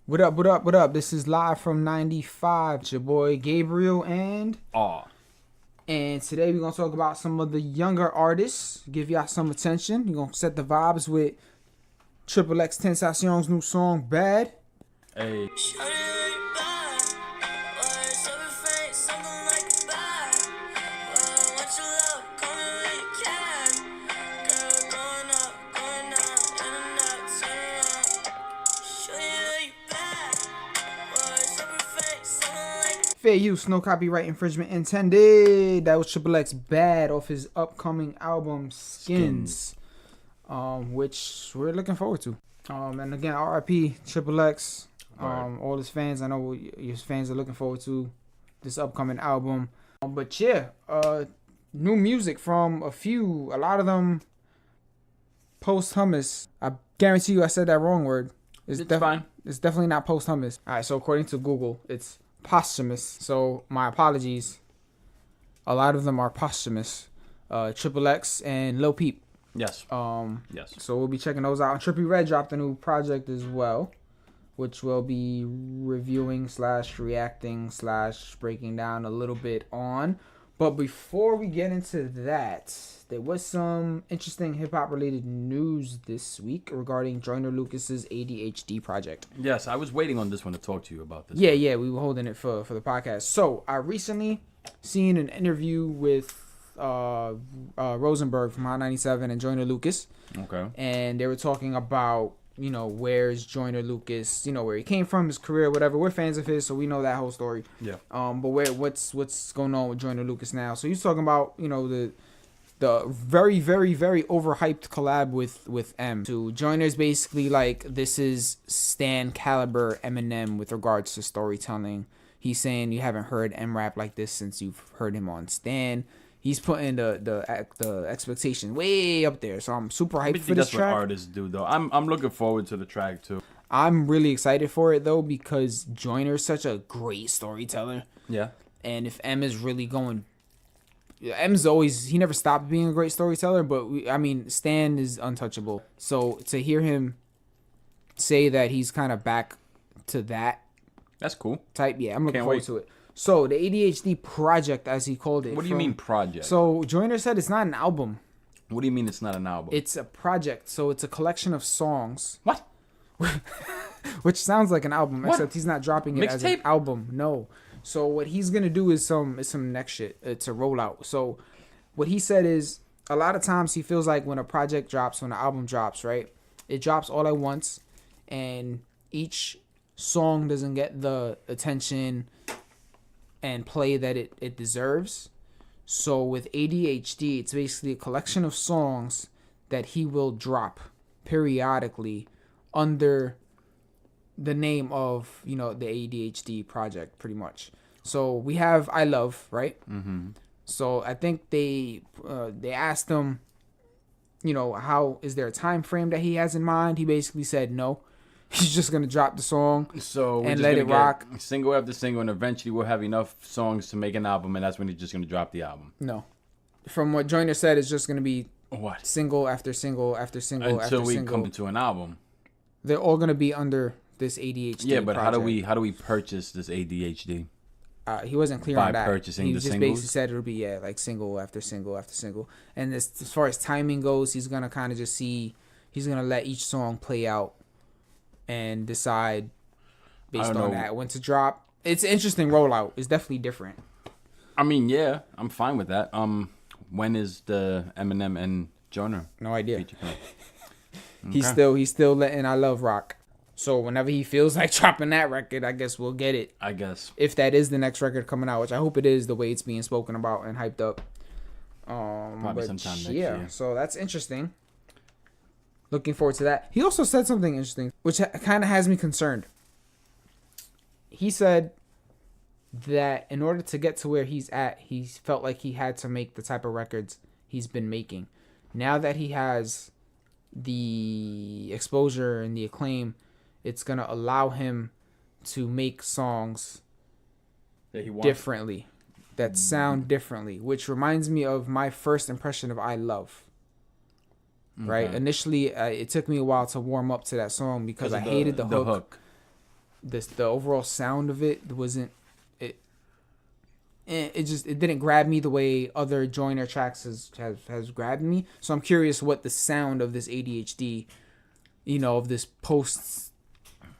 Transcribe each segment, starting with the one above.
What up, what up, what up? This is live from 95. It's your boy Gabriel and today we're going to talk about some of the younger artists, give y'all some attention. We're going to set the vibes with XXXTentacion's new song, Bad. Hey. Fair use, no copyright infringement intended. That was XXX Bad off his upcoming album Skins. Which we're looking forward to. And again, RIP XXX. All his fans, I know your fans are looking forward to this upcoming album. But yeah, new music from a lot of them posthumous. I guarantee you I said that wrong word. It's fine. It's definitely not posthumous. Alright, so according to Google, it's posthumous. So my apologies. A lot of them are posthumous. XXX and Lil Peep. Yes. Yes. So we'll be checking those out. Trippie Redd dropped a new project as well, which we'll be reviewing / reacting / breaking down a little bit on. But before we get into that, there was some interesting hip-hop related news this week regarding Joyner Lucas's ADHD project. Yes, I was waiting on this one to talk to you about this. Yeah, we were holding it for the podcast. So I recently seen an interview with Rosenberg from Hot 97 and Joyner Lucas. Okay. And they were talking about, where's Joyner Lucas, where he came from, his career, whatever. We're fans of his, so we know that whole story. Yeah. But what's going on with Joyner Lucas now? So he's talking about, the very, very, very overhyped collab with M. So Joyner's basically like, this is Stan caliber Eminem with regards to storytelling. He's saying you haven't heard M rap like this since you've heard him on Stan. He's putting the expectation way up there, so I'm super hyped for this track. That's what artists do, though. I'm looking forward to the track too. I'm really excited for it though because Joyner's such a great storyteller. Yeah. And if M is really going, he never stopped being a great storyteller, but Stan is untouchable. So to hear him say that he's kind of back to that's cool. Type, yeah, I'm looking forward to it. So, the ADHD project, as he called it. What do you mean project? So, Joyner said it's not an album. What do you mean it's not an album? It's a project. So, it's a collection of songs. What? Which sounds like an album, except he's not dropping it as an album. No. So, what he's going to do is some next shit. It's a rollout. So, what he said is, a lot of times he feels like when a project drops, when an album drops, right? It drops all at once, and each song doesn't get the attention and play that it deserves. So with ADHD, it's basically a collection of songs that he will drop periodically under the name of, the ADHD project, pretty much. So we have I Love, right? Mm-hmm. So I think they asked him, how is there a time frame that he has in mind? He basically said no. He's just going to drop the song and let it rock. Single after single, and eventually we'll have enough songs to make an album, and that's when he's just going to drop the album. No. From what Joyner said, it's just going to be single after single after single until we come into an album. They're all going to be under this ADHD Yeah, but project. how do we purchase this ADHD? He wasn't clear on that. By purchasing he the just singles? basically said it'll be, like single after single after single. And as far as timing goes, he's going to kind of just see, he's going to let each song play out and decide based on that when to drop. It's an interesting rollout. It's definitely different. Yeah, I'm fine with that. When is the Eminem and Joyner? No idea. Okay. He's still letting I Love rock. So whenever he feels like dropping that record, I guess we'll get it. I guess. If that is the next record coming out, which I hope it is, the way it's being spoken about and hyped up. Probably sometime next year. So that's interesting. Looking forward to that. He also said something interesting, which kind of has me concerned. He said that in order to get to where he's at, he felt like he had to make the type of records he's been making. Now that he has the exposure and the acclaim, it's going to allow him to make songs differently, that sound differently, which reminds me of my first impression of I Love. Right? Initially, it took me a while to warm up to that song because I hated the hook. the overall sound of it wasn't it didn't grab me the way other Joyner tracks has grabbed me. So I'm curious what the sound of this ADHD, of this post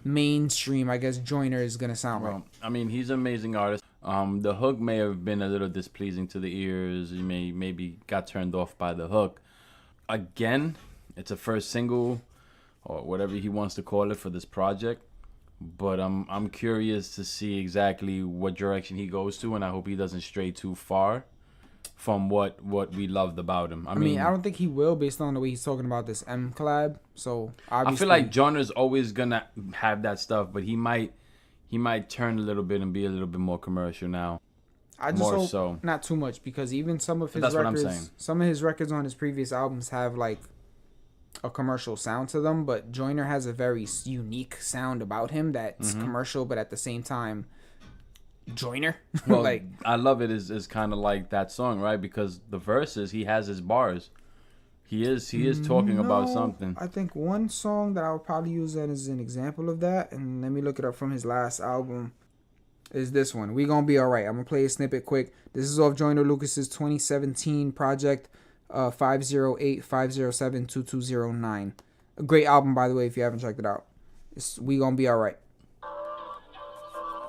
mainstream, I guess, Joyner is gonna sound like. I mean, he's an amazing artist. The hook may have been a little displeasing to the ears. You maybe got turned off by the hook. Again, it's a first single or whatever he wants to call it for this project. But I'm curious to see exactly what direction he goes to, and I hope he doesn't stray too far from what we loved about him. I mean, I don't think he will, based on the way he's talking about this M collab. So obviously, I feel like Joyner's always gonna have that stuff, but he might turn a little bit and be a little bit more commercial now. I just hope not too much, because even some of his records on his previous albums have like a commercial sound to them, but Joyner has a very unique sound about him that's commercial, but at the same time Joyner. Well, like, I love it is kind of like that song, right? Because the verses, he has his bars. He is talking about something. I think one song that I would probably use that as an example of that, and let me look it up, from his last album, is this one, We Gonna Be Alright. I'm gonna play a snippet quick. This is off Joyner Lucas's 2017 project, 508-507-2209. A great album, by the way, if you haven't checked it out. It's We Gonna Be Alright.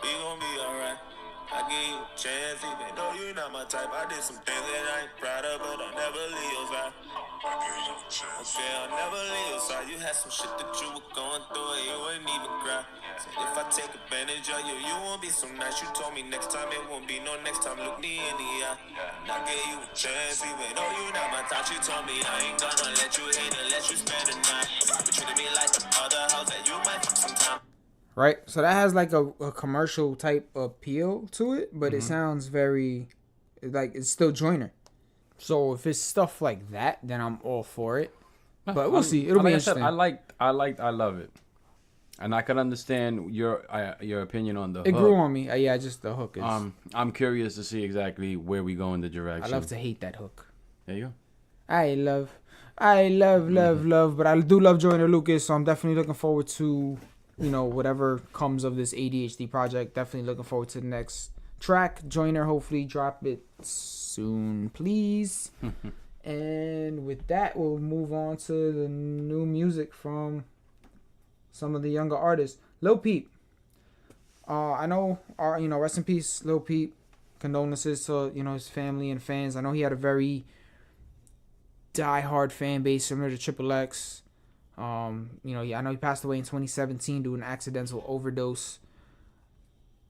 We gon' be alright. I give you a chance, even though you're not my type. I did some things that I ain't proud of, but I'll never leave your side. I give you a chance. Okay, I'll never leave your side. You had some shit that you were going through and you wouldn't even cry. Said if I take advantage of you, you won't be so nice. You told me next time it won't be no next time. Look me in the eye. And I gave you a chance, even though you're not my type. You told me I ain't gonna let you hate and let you spend the night. But treated me like the other house that you might fuck sometime. Right, so that has like a commercial type appeal to it, but it sounds very like it's still Joyner. So if it's stuff like that, then I'm all for it. But we'll see. It'll be interesting. I love it, and I can understand your opinion on the hook. It grew on me. Yeah, just the hook is. I'm curious to see exactly where we go in the direction. I love to hate that hook. There you go. I love, but I do love Joyner Lucas, so I'm definitely looking forward to, whatever comes of this ADHD project. Definitely looking forward to the next track. Joyner, hopefully drop it soon, please. And with that, we'll move on to the new music from some of the younger artists. Lil Peep. I know, rest in peace, Lil Peep. Condolences to, his family and fans. I know he had a very die-hard fan base similar to XXX. I know he passed away in 2017 due to an accidental overdose.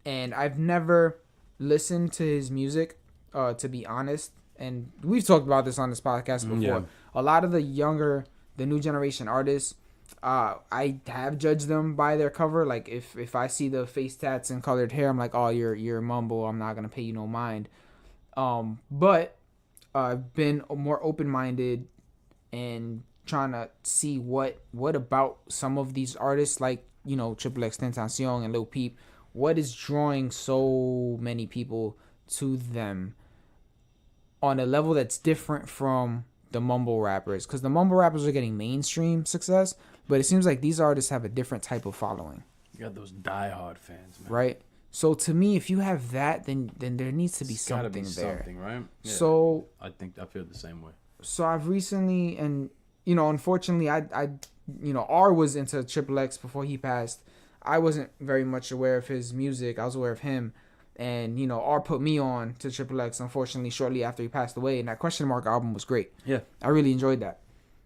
And I've never listened to his music, to be honest. And we've talked about this on this podcast before. Yeah. A lot of the new generation artists, I have judged them by their cover. Like if I see the face tats and colored hair, I'm like, oh, you're mumble. I'm not gonna pay you no mind. But I've been more open-minded and trying to see what about some of these artists like XXXTentacion and Lil Peep, what is drawing so many people to them on a level that's different from the mumble rappers, because the mumble rappers are getting mainstream success, but it seems like these artists have a different type of following. You got those diehard fans, man. Right. So to me, if you have that, then there needs to be something there. Something, right? Yeah. So I feel the same way. So I've recently, and unfortunately, I R was into XXX before he passed. I wasn't very much aware of his music. I was aware of him. And, R put me on to XXX, unfortunately, shortly after he passed away. And that Question Mark album was great. Yeah. I really enjoyed that.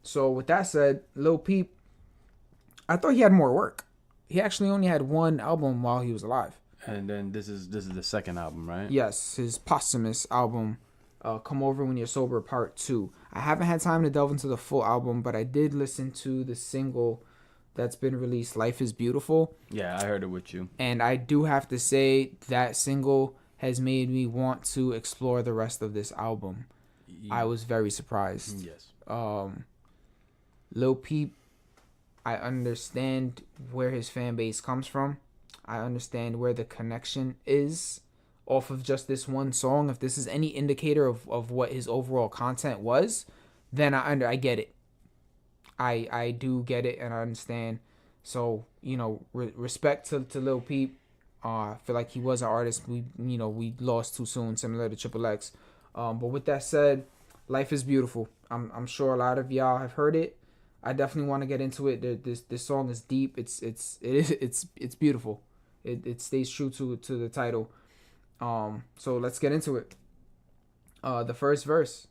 So, with that said, Lil Peep, I thought he had more work. He actually only had one album while he was alive. And then this is the second album, right? Yes, his posthumous album, Come Over When You're Sober Part 2. I haven't had time to delve into the full album, but I did listen to the single that's been released, Life is Beautiful. Yeah, I heard it with you. And I do have to say that single has made me want to explore the rest of this album. Yeah. I was very surprised. Yes. Lil Peep, I understand where his fan base comes from. I understand where the connection is off of just this one song. If this is any indicator of what his overall content was, then I get it. I do get it, and I understand So, you know, respect to Lil Peep. I feel like he was an artist we lost too soon, similar to Triple X. But with that said, life is beautiful. I'm sure a lot of y'all have heard it. I definitely want to get into it. This song is deep. It's beautiful. It stays true to the title. So let's get into it. The first verse.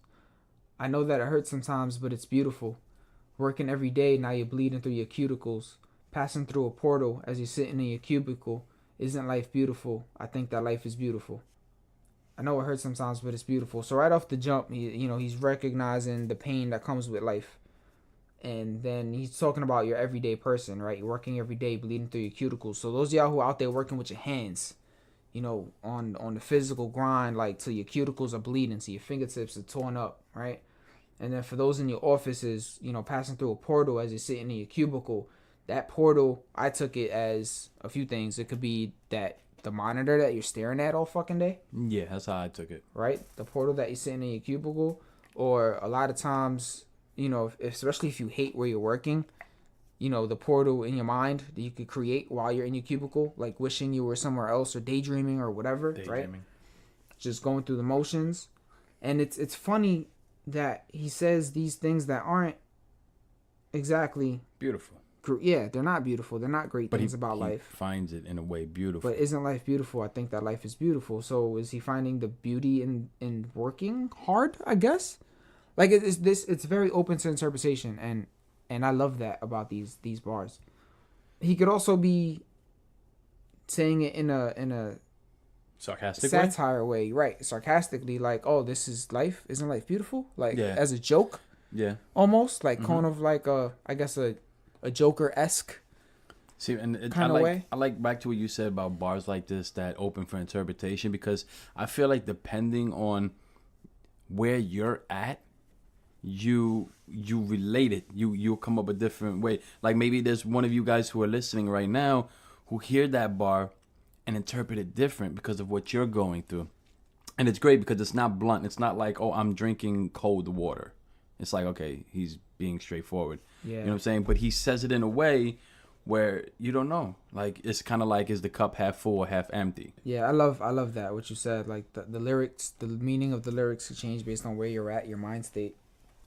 I know that it hurts sometimes, but it's beautiful. Working every day, now you're bleeding through your cuticles. Passing through a portal as you're sitting in your cubicle. Isn't life beautiful? I think that life is beautiful. I know it hurts sometimes, but it's beautiful. So right off the jump, he's recognizing the pain that comes with life. And then he's talking about your everyday person, right? You're working every day, bleeding through your cuticles. So those of y'all who are out there working with your hands, on the physical grind, like till your cuticles are bleeding, so your fingertips are torn up, right? And then for those in your offices, passing through a portal as you're sitting in your cubicle, that portal, I took it as a few things. It could be that the monitor that you're staring at all fucking day. Yeah, that's how I took it. Right? The portal that you're sitting in your cubicle. Or a lot of times, especially if you hate where you're working, the portal in your mind that you could create while you're in your cubicle, like wishing you were somewhere else or daydreaming or whatever, right? Just going through the motions. And it's funny that he says these things that aren't exactly beautiful. Yeah, they're not beautiful. They're not great things about life. Finds it in a way beautiful. But isn't life beautiful? I think that life is beautiful. So is he finding the beauty in working hard, I guess? Like it's very open to interpretation, and I love that about these bars. He could also be saying it in a sarcastic satire way, right? Sarcastically, like, oh, this is life. Isn't life beautiful? Like, as a joke. Yeah. Almost like kind of like a Joker-esque. See, and I like back to what you said about bars like this that open for interpretation, because I feel like depending on where you're at, you relate it. You'll come up a different way. Like maybe there's one of you guys who are listening right now who hear that bar and interpret it different because of what you're going through. And it's great because it's not blunt. It's not like, oh, I'm drinking cold water. It's like, okay, he's being straightforward. Yeah. You know what I'm saying? But he says it in a way where you don't know. Like, it's kind of like, is the cup half full or half empty? Yeah, I love that, what you said. Like, the lyrics, the meaning of the lyrics could change based on where you're at, your mind state.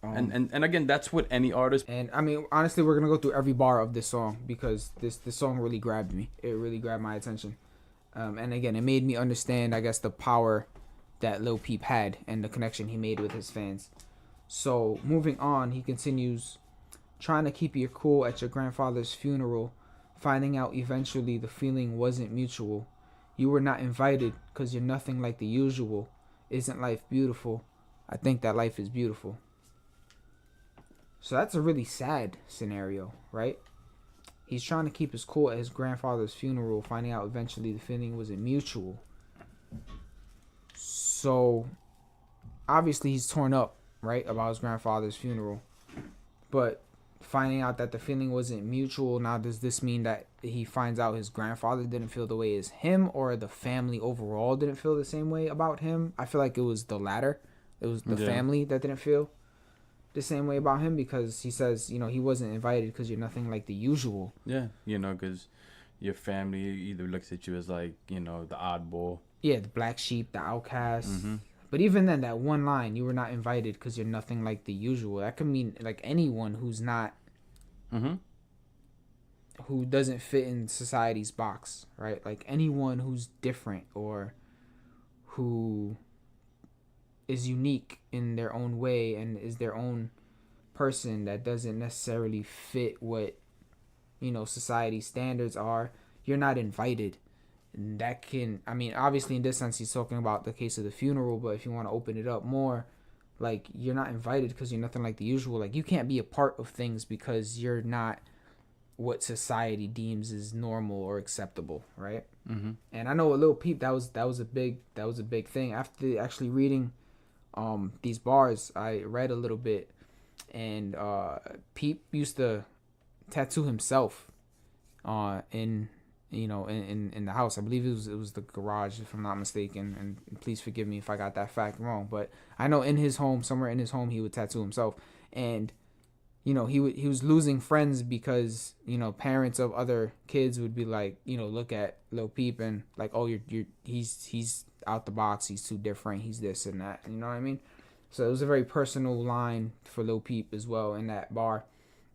And again, that's what any artist... And, I mean, honestly, we're going to go through every bar of this song because this song really grabbed me. It really grabbed my attention. And, again, it made me understand, I guess, the power that Lil Peep had and the connection he made with his fans. So, moving on, he continues, trying to keep your cool at your grandfather's funeral, finding out eventually the feeling wasn't mutual. You were not invited because you're nothing like the usual. Isn't life beautiful? I think that life is beautiful. So that's a really sad scenario, right? He's trying to keep his cool at his grandfather's funeral, finding out eventually the feeling wasn't mutual. So, obviously he's torn up, right, about his grandfather's funeral. But finding out that the feeling wasn't mutual, now does this mean that he finds out his grandfather didn't feel the way as him, or the family overall didn't feel the same way about him? I feel like it was the latter. It was the family that didn't feel the same way about him, because he says, he wasn't invited because you're nothing like the usual. Yeah, because your family either looks at you as like, the oddball. Yeah, the black sheep, the outcast. Mm-hmm. But even then, that one line, you were not invited because you're nothing like the usual, that could mean like anyone who's not, who doesn't fit in society's box, right? Like anyone who's different or who is unique in their own way and is their own person that doesn't necessarily fit what, society's standards are, you're not invited. And that can, obviously in this sense he's talking about the case of the funeral, but if you want to open it up more, like, you're not invited because you're nothing like the usual. Like, you can't be a part of things because you're not what society deems as normal or acceptable, right? Mm-hmm. And I know with Lil Peep, that was a big thing. After actually reading these bars, I read a little bit, and Peep used to tattoo himself in the house. I believe it was the garage, if I'm not mistaken, and please forgive me if I got that fact wrong, but I know in his home, somewhere in his home, he would tattoo himself. And he was losing friends because parents of other kids would be like, look at Lil Peep and like, oh, he's out the box, he's too different, he's this and that, you know what I mean? So it was a very personal line for Lil Peep as well in that bar.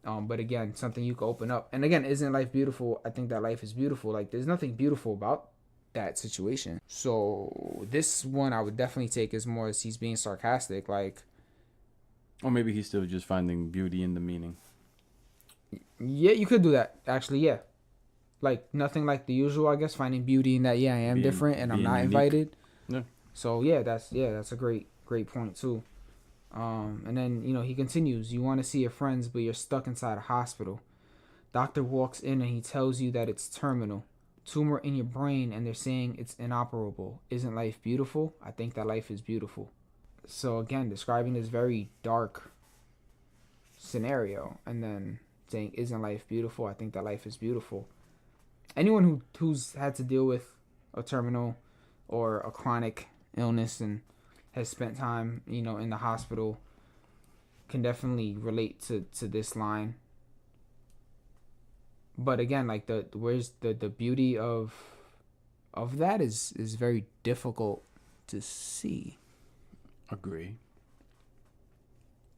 But again, something you can open up. And again, isn't life beautiful? I think that life is beautiful. Like, there's nothing beautiful about that situation. So this one I would definitely take as more as he's being sarcastic, like. Or maybe he's still just finding beauty in the meaning. Yeah, you could do that, actually, yeah. Like, nothing like the usual, I guess, finding beauty in that, I am different and I'm not unique. Invited. Yeah. So, that's a great point, too. And then, he continues, you want to see your friends, but you're stuck inside a hospital. Doctor walks in and he tells you that it's terminal. Tumor in your brain, and they're saying it's inoperable. Isn't life beautiful? I think that life is beautiful. So again, describing this very dark scenario and then saying, isn't life beautiful? I think that life is beautiful. Anyone who's had to deal with a terminal or a chronic illness and has spent time, in the hospital can definitely relate to this line. But again, like where's the beauty of that is very difficult to see. Agree.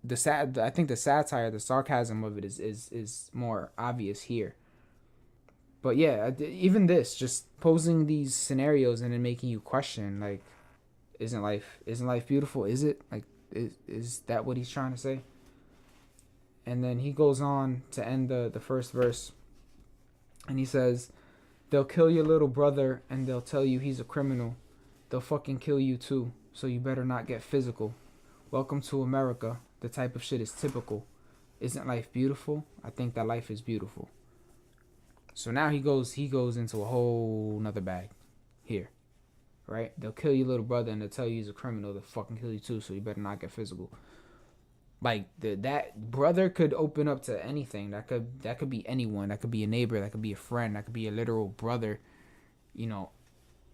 I think the satire, the sarcasm of it is more obvious here. But yeah, even this, just posing these scenarios and then making you question, like, isn't life beautiful? Is it? Like, is that what he's trying to say? And then he goes on to end the first verse, and he says, they'll kill your little brother and they'll tell you he's a criminal. They'll fucking kill you too. So you better not get physical. Welcome to America. The type of shit is typical. Isn't life beautiful? I think that life is beautiful. So now he goes into a whole nother bag here. Right? They'll kill your little brother and they'll tell you he's a criminal. They'll fucking kill you too, so you better not get physical. Like, that brother could open up to anything. That could be anyone. That could be a neighbor. That could be a friend. That could be a literal brother.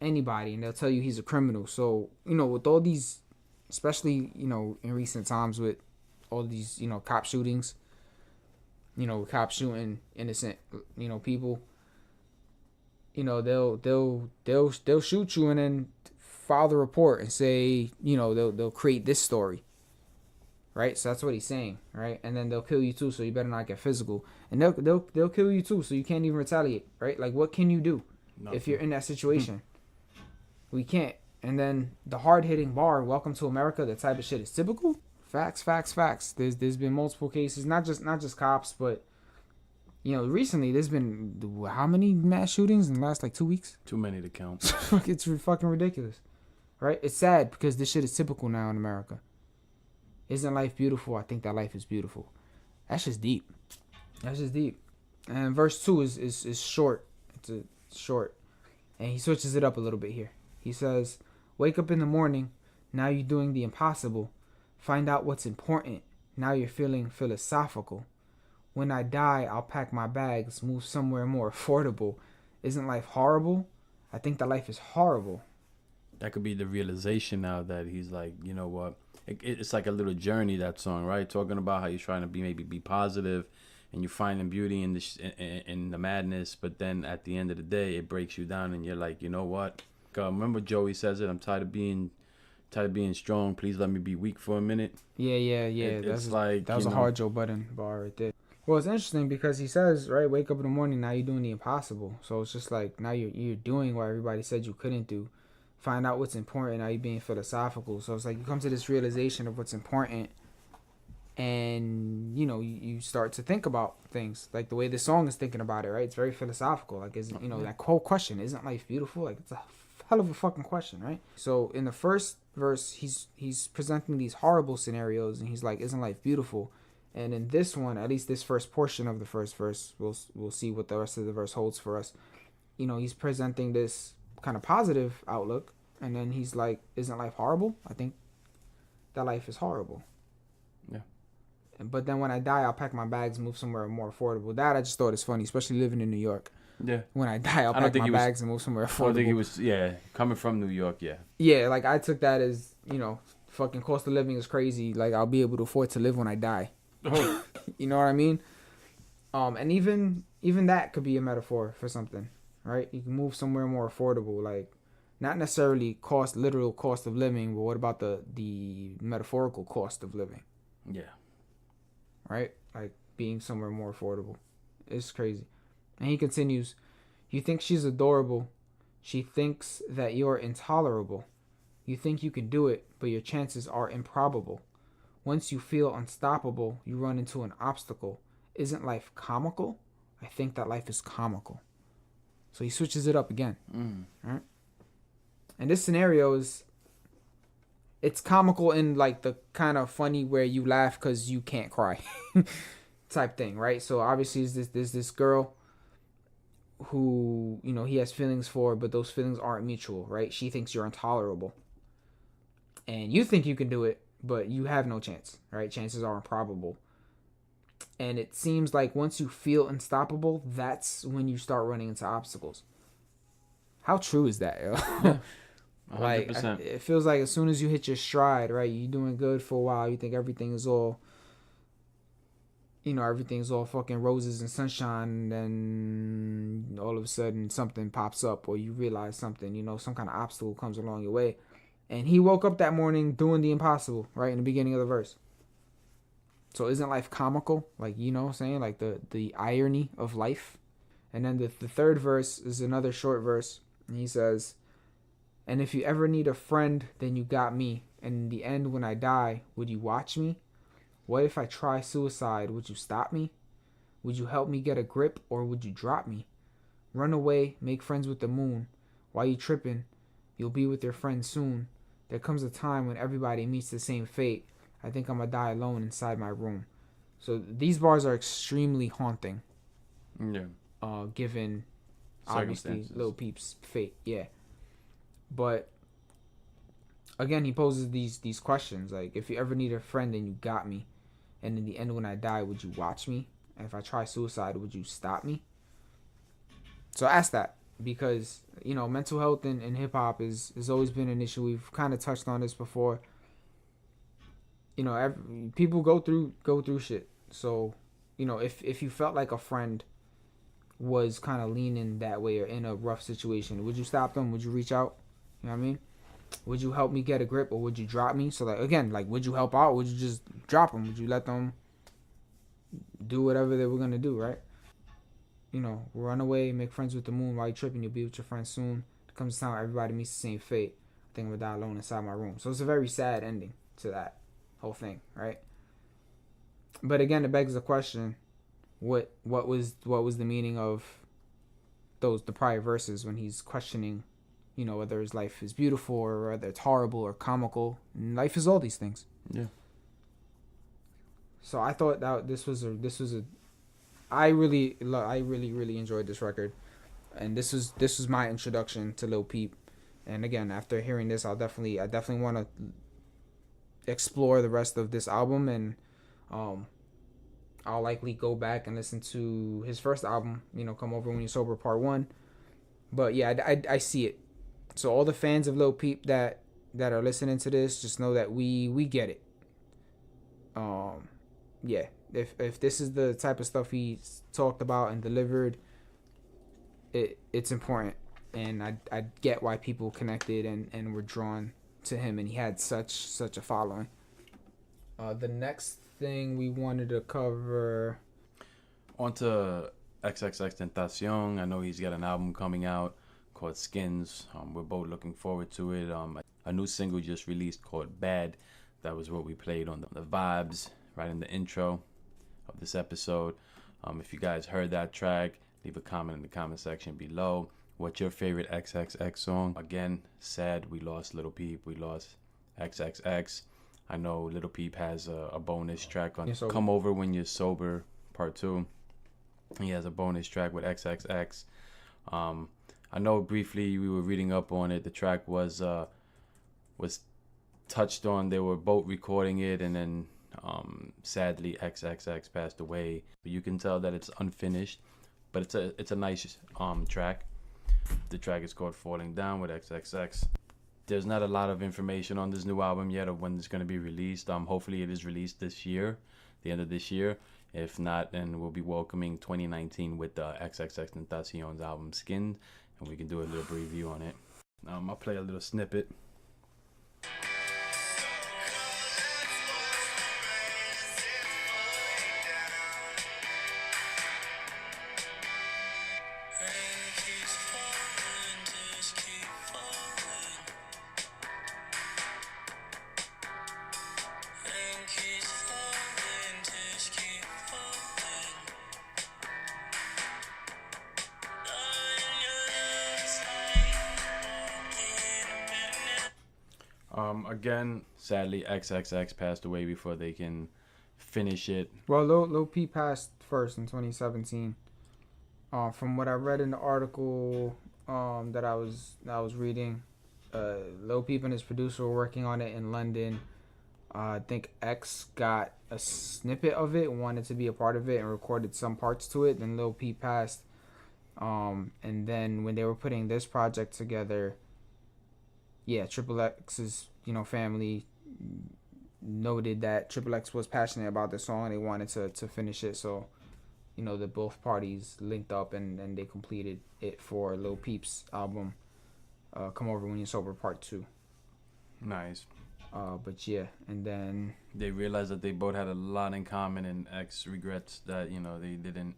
Anybody, and they'll tell you he's a criminal. So with all these, especially in recent times with all these cop shootings, cops shooting innocent people, they'll shoot you and then file the report and say they'll create this story, right? So that's what he's saying, right? And then they'll kill you too, so you better not get physical, and they'll kill you too, so you can't even retaliate, right? Like, what can you do if you're in that situation? We can't. And then the hard-hitting bar, welcome to America, the type of shit is typical. Facts. There's been multiple cases, not just cops, but recently there's been how many mass shootings in the last 2 weeks? Too many to count. It's fucking ridiculous, right? It's sad because this shit is typical now in America. Isn't life beautiful? I think that life is beautiful. That's just deep. And verse 2 is short. It's short, and he switches it up a little bit here. He says, wake up in the morning, now you're doing the impossible. Find out what's important, now you're feeling philosophical. When I die, I'll pack my bags, move somewhere more affordable. Isn't life horrible? I think that life is horrible. That could be the realization now that he's like, you know what? It's like a little journey, that song, right? Talking about how you're trying to be positive and you're finding beauty in the madness. But then at the end of the day, it breaks you down and you're like, you know what? Remember Joey says it, I'm tired of being strong. Please let me be weak for a minute. Yeah. That was a hard Joe Budden bar right there. Well, it's interesting because he says, right, wake up in the morning, now you're doing the impossible. So it's just like, now you're doing what everybody said you couldn't do. Find out what's important, now you're being philosophical. So it's like you come to this realization of what's important, and you start to think about things like the way this song is thinking about it, right? It's very philosophical. Like, isn't that whole question, isn't life beautiful? Like, it's a hell of a fucking question, right? So in the first verse, he's presenting these horrible scenarios and he's like, isn't life beautiful? And in this one, at least this first portion of the first verse, we'll see what the rest of the verse holds for us. He's presenting this kind of positive outlook, and then he's like, isn't life horrible? I think that life is horrible. Yeah. But then when I die, I'll pack my bags, move somewhere more affordable. That I just thought is funny, especially living in New York. Yeah. When I die, I'll pack my bags and move somewhere affordable. I don't think he was, coming from New York, yeah. Yeah, I took that as, fucking cost of living is crazy. I'll be able to afford to live when I die. You know what I mean? And even that could be a metaphor for something, right? You can move somewhere more affordable, like not necessarily literal cost of living, but what about the metaphorical cost of living? Yeah. Right? Like being somewhere more affordable. It's crazy. And he continues, you think she's adorable. She thinks that you're intolerable. You think you can do it, but your chances are improbable. Once you feel unstoppable, you run into an obstacle. Isn't life comical? I think that life is comical. So he switches it up again. Right? And this scenario it's comical in like the kind of funny where you laugh because you can't cry type thing, right? So obviously there's this girl who, he has feelings for, but those feelings aren't mutual, right? She thinks you're intolerable. And you think you can do it, but you have no chance, right? Chances are improbable. And it seems like once you feel unstoppable, that's when you start running into obstacles. How true is that, yo? Yeah. Like, it feels like as soon as you hit your stride, right, you're doing good for a while, you think everything is all, everything's all fucking roses and sunshine, and then all of a sudden something pops up, or you realize something, some kind of obstacle comes along your way. And he woke up that morning doing the impossible, right, in the beginning of the verse. So isn't life comical? Like, what I'm saying? Like the irony of life. And then the third verse is another short verse, and he says, and if you ever need a friend, then you got me. And in the end, when I die, would you watch me? What if I try suicide? Would you stop me? Would you help me get a grip, or would you drop me? Run away, make friends with the moon. Why you tripping? You'll be with your friends soon. There comes a time when everybody meets the same fate. I think I'm gonna die alone inside my room. So these bars are extremely haunting. Yeah. Given, obviously, Lil Peep's fate. Yeah. But again, he poses these questions like, if you ever need a friend, then you got me. And in the end, when I die, would you watch me? And if I try suicide, would you stop me? So ask that, because mental health in hip hop has always been an issue. We've kind of touched on this before. People go through shit. So if you felt like a friend was kind of leaning that way or in a rough situation, would you stop them? Would you reach out? You know what I mean? Would you help me get a grip, or would you drop me? So would you help out? Would you just drop them? Would you let them do whatever they were gonna do, right? Run away, make friends with the moon. While you're tripping, you'll be with your friends soon. It comes a time everybody meets the same fate. I think I'm gonna die alone inside my room. So it's a very sad ending to that whole thing, right? But again, it begs the question: what was the meaning of the prior verses when he's questioning, whether his life is beautiful or whether it's horrible or comical? And life is all these things. Yeah. So I thought that this was a I really enjoyed this record, and this was my introduction to Lil Peep. And again, after hearing this, I definitely want to explore the rest of this album, and I'll likely go back and listen to his first album, Come Over When You're Sober Part 1. But yeah, I see it. So all the fans of Lil Peep that are listening to this, just know that we get it. Yeah, if this is the type of stuff he's talked about and delivered, it's important, and I get why people connected and were drawn to him, and he had such a following. The next thing we wanted to cover, on to XXXTentacion. I know he's got an album coming out called Skins. We're both looking forward to it. A new single just released called Bad. That was what we played on the vibes right in the intro of this episode. If you guys heard that track, leave a comment in the comment section below. What's your favorite XXX song? Again, sad we lost Lil Peep, we lost XXX. I know Lil Peep has a bonus track on Come Over When You're Sober Part 2. He has a bonus track with XXX. I know briefly we were reading up on it. The track was touched on. They were both recording it, and then sadly XXX passed away. But you can tell that it's unfinished, but it's a nice track. The track is called Falling Down with XXX. There's not a lot of information on this new album yet of when it's going to be released. Hopefully it is released this year. the end of this year. If not, then we'll be welcoming 2019 with the XXXTentacion's album Skinned, and we can do a little review on it. I'll play a little snippet. Again, sadly, XXX passed away before they can finish it. Well, Lil Peep passed first in 2017. From what I read in the article that I was reading, Lil Peep and his producer were working on it in London. I think X got a snippet of it, wanted to be a part of it, and recorded some parts to it. Then Lil Peep passed. And then when they were putting this project together, yeah, XXX's family noted that XXX was passionate about the song and they wanted to finish it. So, the both parties linked up and they completed it for Lil Peep's album, Come Over When You're Sober Part 2. Nice. But yeah, and then they realized that they both had a lot in common, and X regrets that they didn't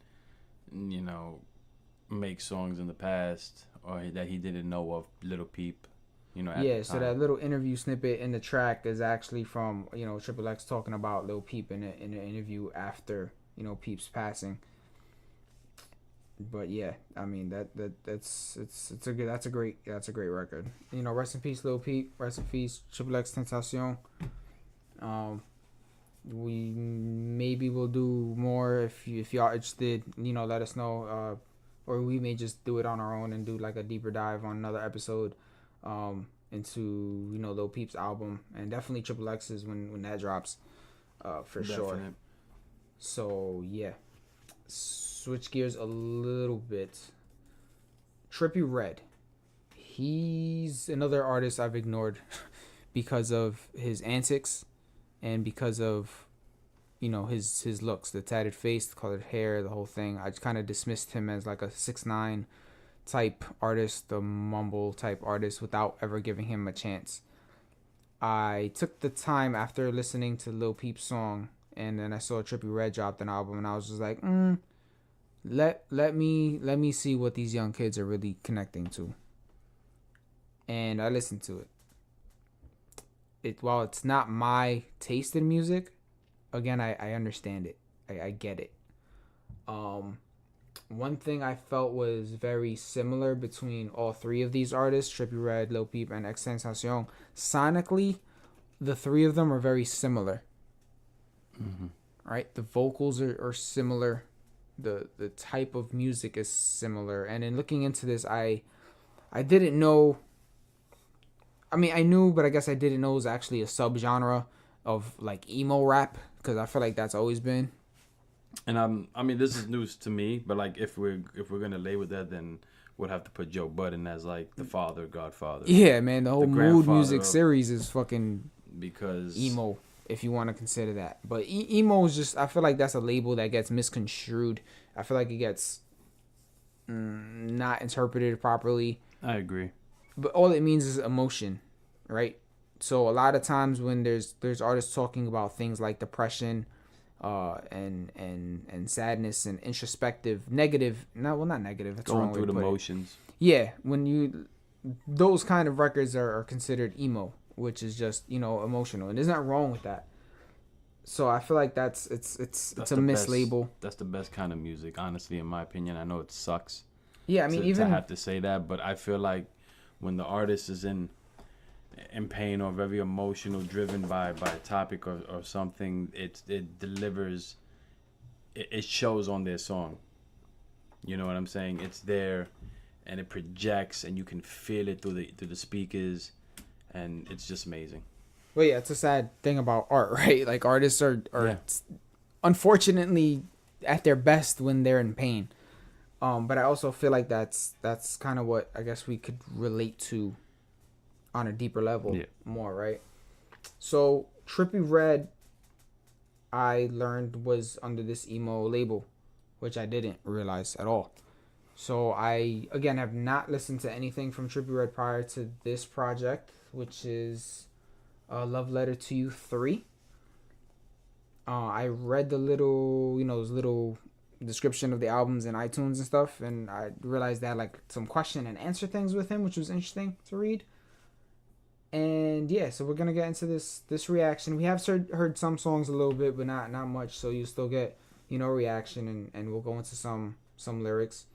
make songs in the past, or that he didn't know of Lil Peep. So that little interview snippet in the track is actually from XXX talking about Lil Peep in an interview after Peep's passing. But yeah, I mean that's a great record. Rest in peace Lil Peep, rest in peace XXXTentacion. We maybe will do more if y'all interested. Let us know. Or we may just do it on our own and do like a deeper dive on another episode. Into Lil Peep's album, and definitely XXX's when that drops, for sure. So yeah, switch gears a little bit. Trippie Redd, he's another artist I've ignored because of his antics and because of his looks, the tatted face, the colored hair, the whole thing. I just kind of dismissed him as like a 6ix9ine type artist, the mumble type artist, without ever giving him a chance. I took the time after listening to Lil Peep's song, and then I saw Trippie Redd dropped an album, and I was just like, let me see what these young kids are really connecting to. And I listened to it. While it's not my taste in music, again, I understand it. I get it. One thing I felt was very similar between all three of these artists, Trippie Redd, Lil Peep, and XXXTentacion. Sonically, the three of them are very similar. Mm-hmm. Right? The vocals are similar. The type of music is similar. And in looking into this, I didn't know. I mean, I knew, but I guess I didn't know it was actually a subgenre of like emo rap, because I feel like that's always been. And I mean, this is news to me, but like if we're gonna label that, then we'll have to put Joe Budden as like the Godfather. Yeah, man, the whole Mood Music series is fucking because emo, if you want to consider that. But emo is just, I feel like that's a label that gets misconstrued. I feel like it gets not interpreted properly. I agree. But all it means is emotion, right? So a lot of times when there's artists talking about things like depression, and sadness and introspective, negative. No, not negative. That's going through the motions. Yeah, those kind of records are considered emo, which is just emotional, and there's nothing wrong with that. So I feel like it's a mislabel. That's the best kind of music, honestly, in my opinion. I know it sucks. Yeah, I mean, even to have to say that, but I feel like when the artist is in pain or very emotional, driven by a topic or something, it delivers. It shows on their song. You know what I'm saying? It's there, and it projects, and you can feel it through the speakers, and it's just amazing. Well, yeah, it's a sad thing about art, right? Like artists are unfortunately at their best when they're in pain. But I also feel like that's kind of what I guess we could relate to on a deeper level more, right? So Trippie Redd, I learned was under this emo label, which I didn't realize at all. So I, again, have not listened to anything from Trippie Redd prior to this project, which is Love Letter to You 3. I read the little, those little description of the albums in iTunes and stuff, and I realized they had like some question and answer things with him, which was interesting to read. And yeah, so we're gonna get into this reaction. We have heard some songs a little bit, but not much. So you still get reaction, and we'll go into some lyrics.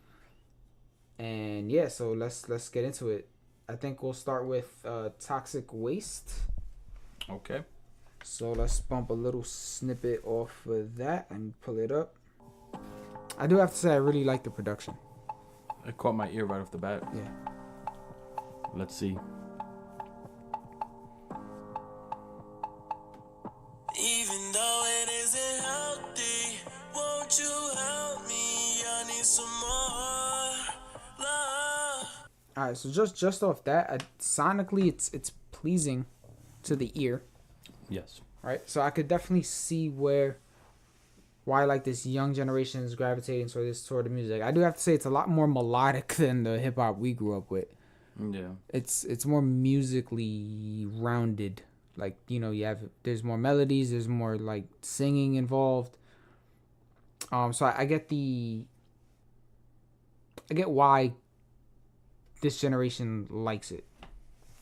And yeah, so let's get into it. I think we'll start with Toxic Waste. Okay. So let's bump a little snippet off of that and pull it up. I do have to say I really like the production. It caught my ear right off the bat. Yeah. Let's see. Even though it isn't healthy, won't you help me? I need some more love. Alright, so just off that, sonically it's pleasing to the ear. Yes. Right? So I could definitely see why like this young generation is gravitating toward this sort of music. I do have to say it's a lot more melodic than the hip hop we grew up with. Yeah. It's more musically rounded. Like, there's more melodies, there's more like singing involved. So I get why this generation likes it.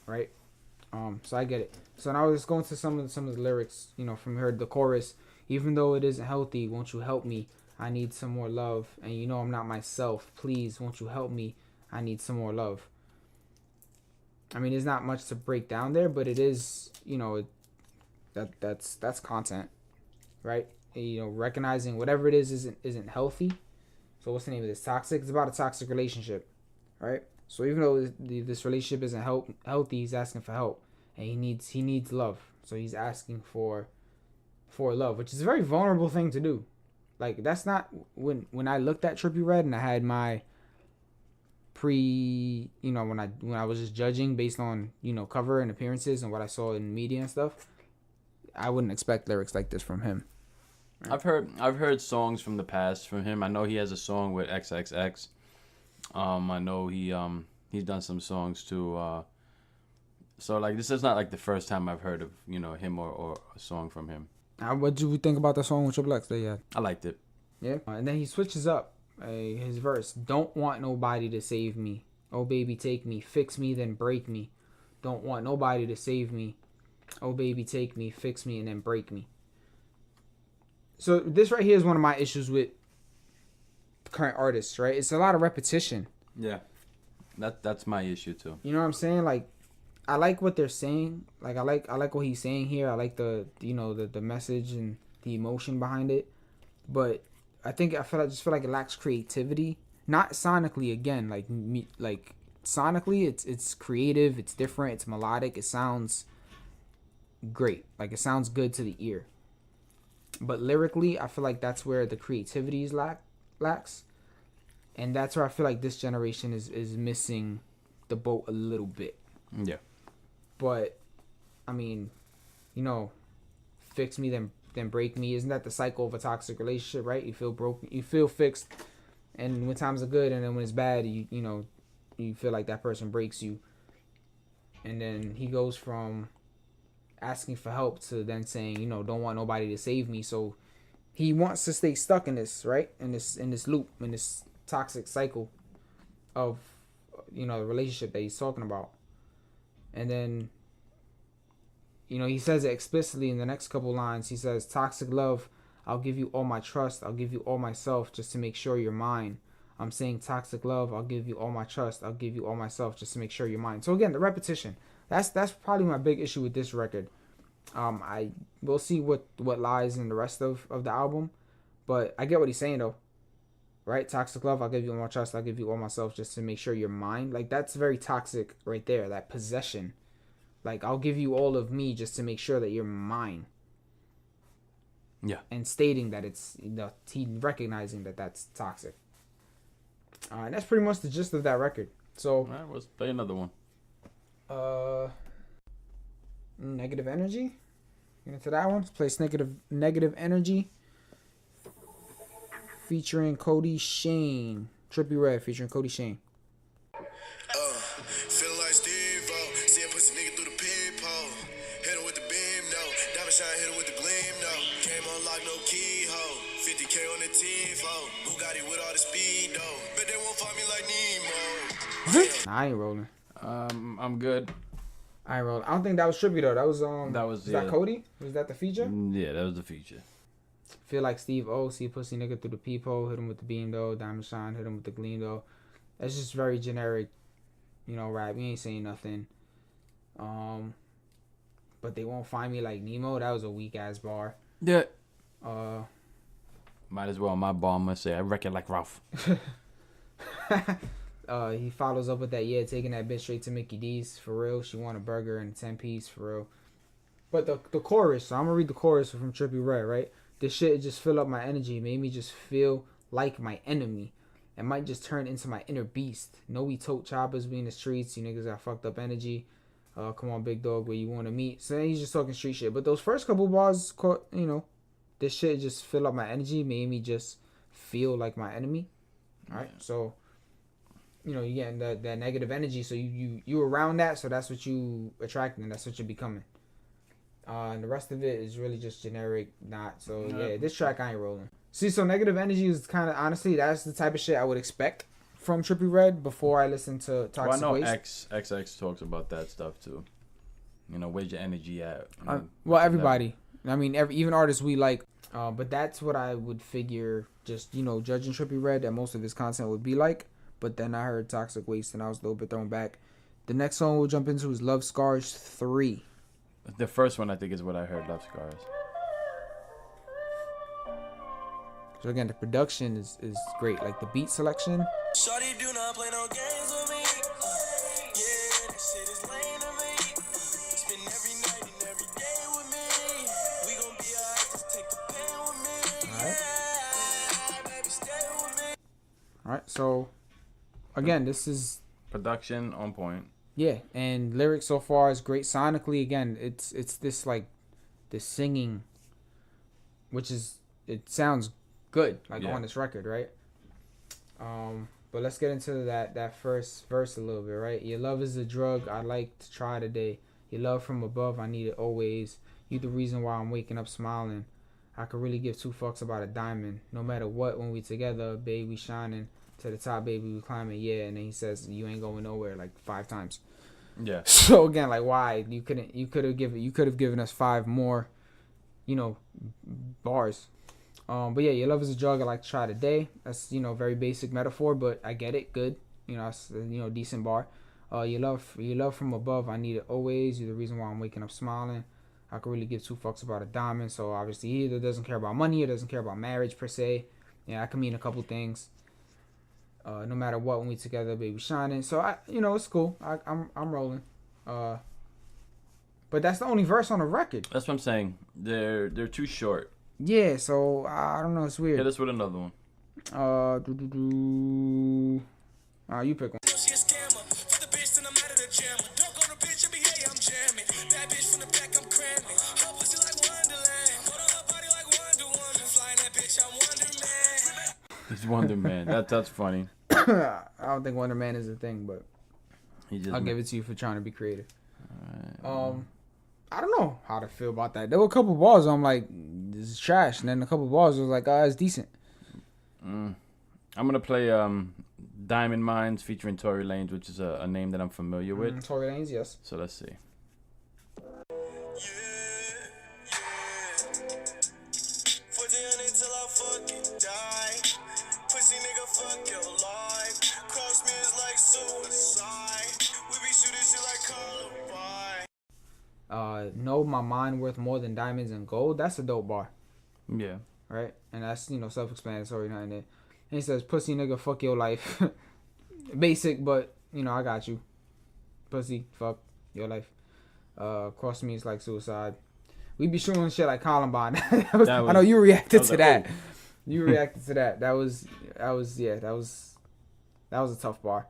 Right? So I get it. So now let's go into some of the lyrics, from here, the chorus. Even though it isn't healthy, won't you help me? I need some more love. And I'm not myself. Please, won't you help me? I need some more love. I mean, there's not much to break down there, but it is, that's content, right? Recognizing whatever it is isn't healthy. So what's the name of this? Toxic. It's about a toxic relationship, right? So even though this relationship isn't healthy, he's asking for help, and he needs love. So he's asking for love, which is a very vulnerable thing to do. Like, that's not when I looked at Trippie Redd and I had my when I was just judging based on cover and appearances and what I saw in media and stuff, I wouldn't expect lyrics like this from him. Right? I've heard songs from the past from him. I know he has a song with XXX. I know he's done some songs too. So like this is not like the first time I've heard of him or a song from him. What do you think about the song with Triple X that he had? I liked it. Yeah, and then he switches up his verse. Don't want nobody to save me. Oh baby, take me, fix me, then break me. Don't want nobody to save me. Oh baby, take me, fix me, and then break me. So this right here is one of my issues with current artists, right? It's a lot of repetition. Yeah, that's my issue too. You know what I'm saying? Like, I like what they're saying. Like, I like what he's saying here. I like the message and the emotion behind it. But I just feel like it lacks creativity. Not sonically, again. Like sonically, it's creative. It's different. It's melodic. It sounds great. Like, it sounds good to the ear. But lyrically, I feel like that's where the creativity lacks. And that's where I feel like this generation is missing the boat a little bit. Yeah. But, I mean, fix me, then break me. Isn't that the cycle of a toxic relationship, right? You feel broken, you feel fixed, and when times are good, and then when it's bad, you feel like that person breaks you. And then he goes from asking for help to then saying, don't want nobody to save me. So he wants to stay stuck in this, right? In this loop, in this toxic cycle of, the relationship that he's talking about. And then, he says it explicitly in the next couple lines. He says, toxic love, I'll give you all my trust. I'll give you all myself just to make sure you're mine. I'm saying toxic love, I'll give you all my trust. I'll give you all myself just to make sure you're mine. So again, the repetition. That's probably my big issue with this record. We'll see what lies in the rest of the album. But I get what he's saying though. Right? Toxic love, I'll give you all my trust, I'll give you all myself just to make sure you're mine. Like, that's very toxic right there, that possession. Like, I'll give you all of me just to make sure that you're mine. Yeah. And stating that it's, he recognizing that that's toxic. And that's pretty much the gist of that record. So, all right, let's play another one. Negative Energy? Get into that one. Let's play Negative Energy featuring Cody Shane. Trippie Redd featuring Cody Shane. Feeling like Steve-O. See a pussy nigga through the peephole. Hit him with the beam, no. Diamond shine, hit him with the gleam, no. Came on lock, no keyhole. 50K on the T-phone. Bugatti with all the speed, though. But they won't find me like Nemo. Nah, I ain't rolling. I'm good. I ain't rolling. I don't think that was Trippie though. That was was that Cody? Was that the feature? Yeah, that was the feature. Feel like Steve-O. See a pussy nigga through the peephole. Hit him with the beam though. Diamond shine. Hit him with the gleam though. That's just very generic. You know, rap. We ain't saying nothing. But they won't find me like Nemo. That was a weak ass bar. Yeah. Might as well. My bar must say I wreck it like Ralph. He follows up with that, yeah, taking that bitch straight to Mickey D's, for real. She want a burger and a 10-piece, for real. But the chorus, so I'm gonna read the chorus from Trippie Redd, right? This shit just fill up my energy, made me just feel like my enemy. It might just turn into my inner beast. Know we tote choppers, we in the streets, you niggas got fucked up energy. Come on, big dog, where you wanna meet? So he's just talking street shit. But those first couple bars, you know, this shit just fill up my energy, made me just feel like my enemy. Alright, so you know, you getting that negative energy, so you around that, so that's what you attracting, that's what you're becoming. And the rest of it is really just generic, not so. Yeah, this track I ain't rolling. See, so negative energy is kind of, honestly, that's the type of shit I would expect from Trippie Redd before I listen to Toxic Waste. I know XX talks about that stuff too. You know, where's your energy at? Well, everybody. I mean, even artists we like. But that's what I would figure, just, you know, judging Trippie Redd, that most of his content would be like. But then I heard Toxic Waste and I was a little bit thrown back. The next song we'll jump into is Love Scars 3. The first one I think is what I heard, Love Scars. So again, the production is great. Like the beat selection. Shawty do not play no games with me. Yeah, this shit is lame to me. Spend every night and every day with me. We gon' be alright, just take the pain with me. Alright. Yeah, baby, stay with me. Alright, so again, this is production on point. Yeah, and lyrics so far is great. Sonically, again, it's this like this singing, which is, it sounds good on this record, right? But let's get into that first verse a little bit, right? Your love is a drug I like to try today. Your love from above, I need it always. You the reason why I'm waking up smiling. I could really give two fucks about a diamond. No matter what, when we together, babe, we shining. To the top, baby, we climbing, yeah. And then he says, you ain't going nowhere, like 5 times. Yeah. So again, like, why you could have given us 5 more, you know, bars. But yeah, your love is a drug I like to try today. That's, you know, very basic metaphor, but I get it. Good, you know, it's, you know, decent bar. Your love from above, I need it always. You're the reason why I'm waking up smiling. I could really give 2 fucks about a diamond. So obviously, he either doesn't care about money or doesn't care about marriage per se. Yeah, that could mean a couple things. No matter what, when we together, baby, shining. So I, you know, it's cool. I'm rolling. But that's the only verse on the record. That's what I'm saying. They're too short. Yeah. So I don't know. It's weird. Hit us with another one. You pick one. He's Wonder Man. That's funny. I don't think Wonder Man is a thing, but I'll give it to you for trying to be creative. Right. I don't know how to feel about that. There were a couple balls I'm like, this is trash, and then a couple balls was like, it's decent. I'm gonna play Diamond Mines featuring Tory Lanez, which is a name that I'm familiar with. Tory Lanez, yes. So let's see. Know my mind worth more than diamonds and gold. That's a dope bar. Yeah. Right? And that's, you know, self-explanatory, nothing there. And he says, pussy nigga, fuck your life. Basic, but, you know, I got you. Pussy, fuck your life. Cross me is like suicide. We be shooting shit like Columbine. I know you reacted to that. You reacted to that. That was a tough bar.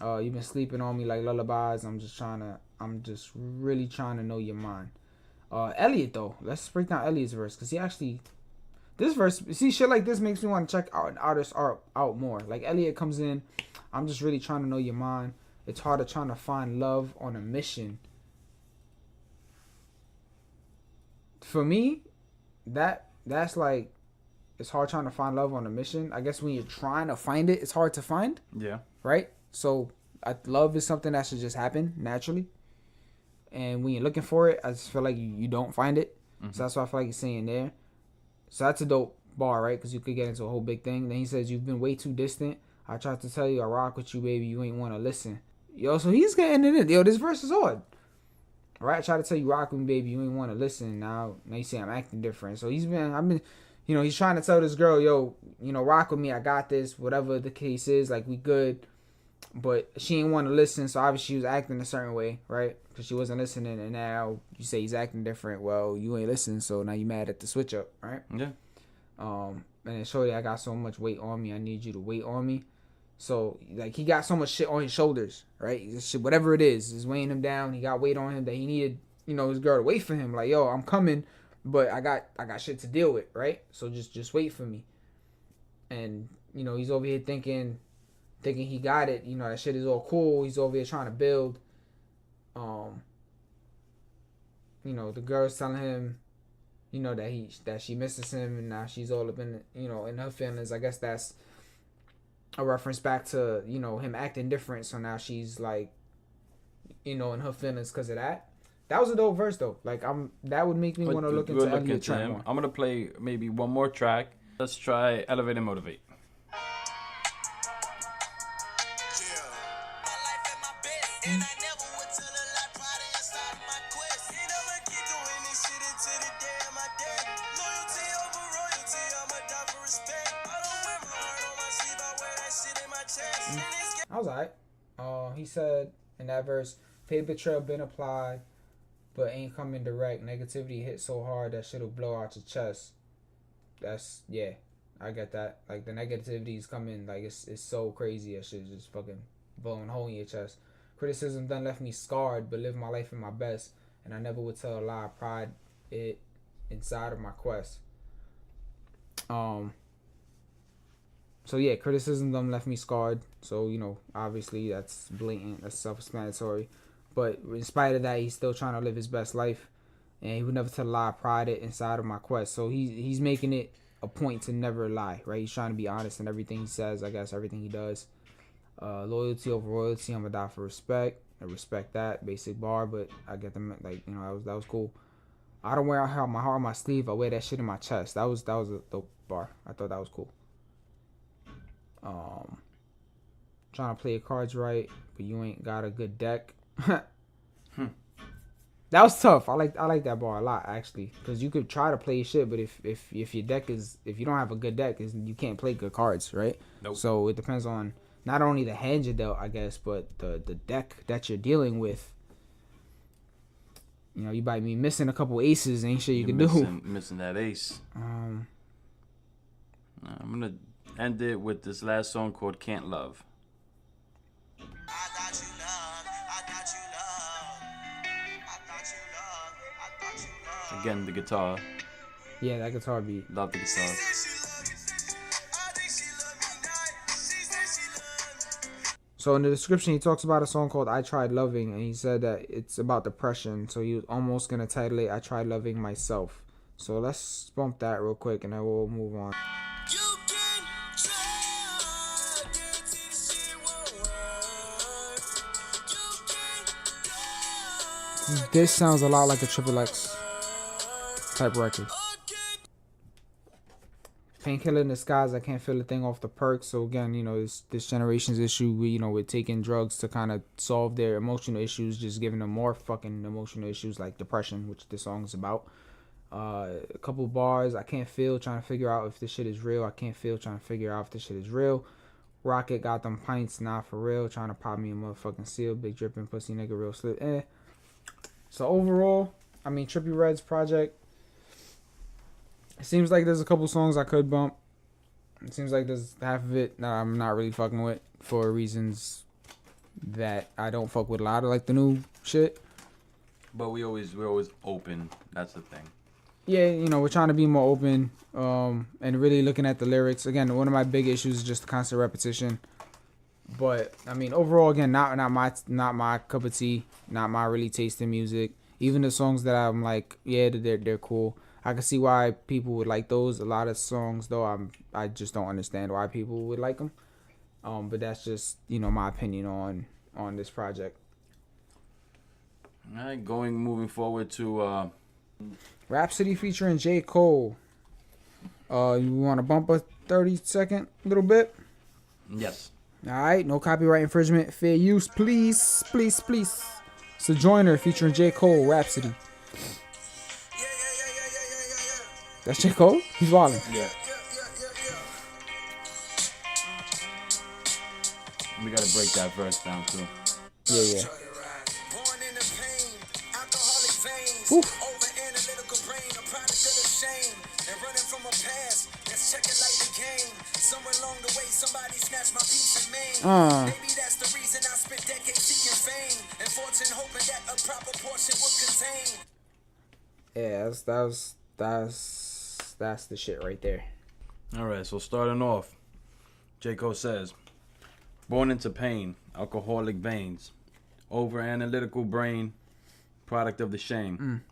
You've been sleeping on me like lullabies. I'm just really trying to know your mind. Elliot though, let's break down Elliot's verse because he actually this verse. See, shit like this makes me want to check out artists out more. Like Elliot comes in, I'm just really trying to know your mind. It's harder trying to find love on a mission. For me, that's like it's hard trying to find love on a mission. I guess when you're trying to find it, it's hard to find. Yeah. Right. So love is something that should just happen naturally. And when you're looking for it, I just feel like you don't find it. Mm-hmm. So that's what I feel like he's saying there. So that's a dope bar, right? Because you could get into a whole big thing. Then he says, you've been way too distant. I tried to tell you I rock with you, baby. You ain't want to listen. Yo, so he's getting it in. Yo, this verse is hard. Right? I tried to tell you rock with me, baby. You ain't want to listen. Now you say I'm acting different. So he's trying to tell this girl, yo, rock with me. I got this. Whatever the case is, like, we good. But she ain't want to listen, so obviously she was acting a certain way, right? Because she wasn't listening, and now you say he's acting different. Well, you ain't listening, so now you mad at the switch up, right? Yeah. And then shorty, I got so much weight on me. I need you to wait on me. So like he got so much shit on his shoulders, right? This shit, whatever it is weighing him down. He got weight on him that he needed, his girl to wait for him. Like, yo, I'm coming, but I got shit to deal with, right? So just wait for me. And he's over here thinking he got it. That shit is all cool. He's over here trying to build. The girl's telling him, that she misses him, and now she's all up in, in her feelings. I guess that's a reference back to, him acting different. So now she's like, in her feelings because of that. That was a dope verse though. Like that would make me want to look into Elliot track more. I'm gonna play maybe one more track. Let's try Elevate and Motivate. I was alright. He said in that verse, "Fate betrayal been applied, but ain't coming direct. Negativity hit so hard that shit'll blow out your chest." That's I get that. Like the negativity is coming, like it's so crazy. That shit just fucking blowing a hole in your chest. Criticism done left me scarred, but live my life in my best, and I never would tell a lie. Pride it inside of my quest. So yeah, criticism done left me scarred. So, obviously that's blatant, that's self-explanatory. But in spite of that, he's still trying to live his best life. And he would never tell a lie, pride it inside of my quest. So he's making it a point to never lie, right? He's trying to be honest in everything he says, I guess everything he does. Loyalty over royalty, I'm gonna die for respect. I respect that, basic bar, but I get them, like, that was cool. I don't wear my heart on my sleeve, I wear that shit in my chest. That was a dope bar. I thought that was cool. Trying to play your cards right, but you ain't got a good deck. That was tough. I like that bar a lot, actually, because you could try to play your shit, but if your deck is, if you don't have a good deck, you can't play good cards, right? Nope. So it depends on not only the hand you dealt, I guess, but the deck that you're dealing with. You might be missing a couple aces. Ain't shit you can do. Missing that ace. I'm gonna end it with this last song called "Can't Love." Again, the guitar. Yeah, that guitar beat. Love the guitar. So in the description, he talks about a song called "I Tried Loving," and he said that it's about depression. So he was almost gonna title it "I Tried Loving Myself." So let's bump that real quick, and then we'll move on. This sounds a lot like a XXX type record. Painkiller in the skies, I can't feel a thing off the perks. So again, this generation's issue, with taking drugs to kind of solve their emotional issues, just giving them more fucking emotional issues like depression, which this song is about. A couple bars, I can't feel, trying to figure out if this shit is real. I can't feel, trying to figure out if this shit is real. Rocket got them pints, not for real, trying to pop me a motherfucking seal. Big dripping pussy nigga, real slip. So overall, Trippie Redd's project, it seems like there's a couple songs I could bump. It seems like there's half of it that I'm not really fucking with for reasons that I don't fuck with a lot of like the new shit. But we're always open. That's the thing. Yeah, you know, we're trying to be more open, and really looking at the lyrics. Again, one of my big issues is just the constant repetition. But I mean, overall, again, not my cup of tea, not my really taste in music. Even the songs that I'm like, yeah, they're cool. I can see why people would like those. A lot of songs, though, I just don't understand why people would like them. But that's just, you know, my opinion on this project. All right, moving forward to Rhapsody featuring J. Cole. You want to bump a 30-second little bit? Yes. All right, no copyright infringement, fair use, please, please, please. Sojourner featuring J. Cole, Rhapsody. That's J. Cole? He's wildin'. Yeah. We gotta break that verse down too. Yeah. Oof. Maybe that's the reason I spent decades seeking fame and fortune, hoping that a proper portion would contain. Yeah, that's the shit right there. All right, so starting off, J. Cole says, born into pain, alcoholic veins, over analytical brain, product of the shame,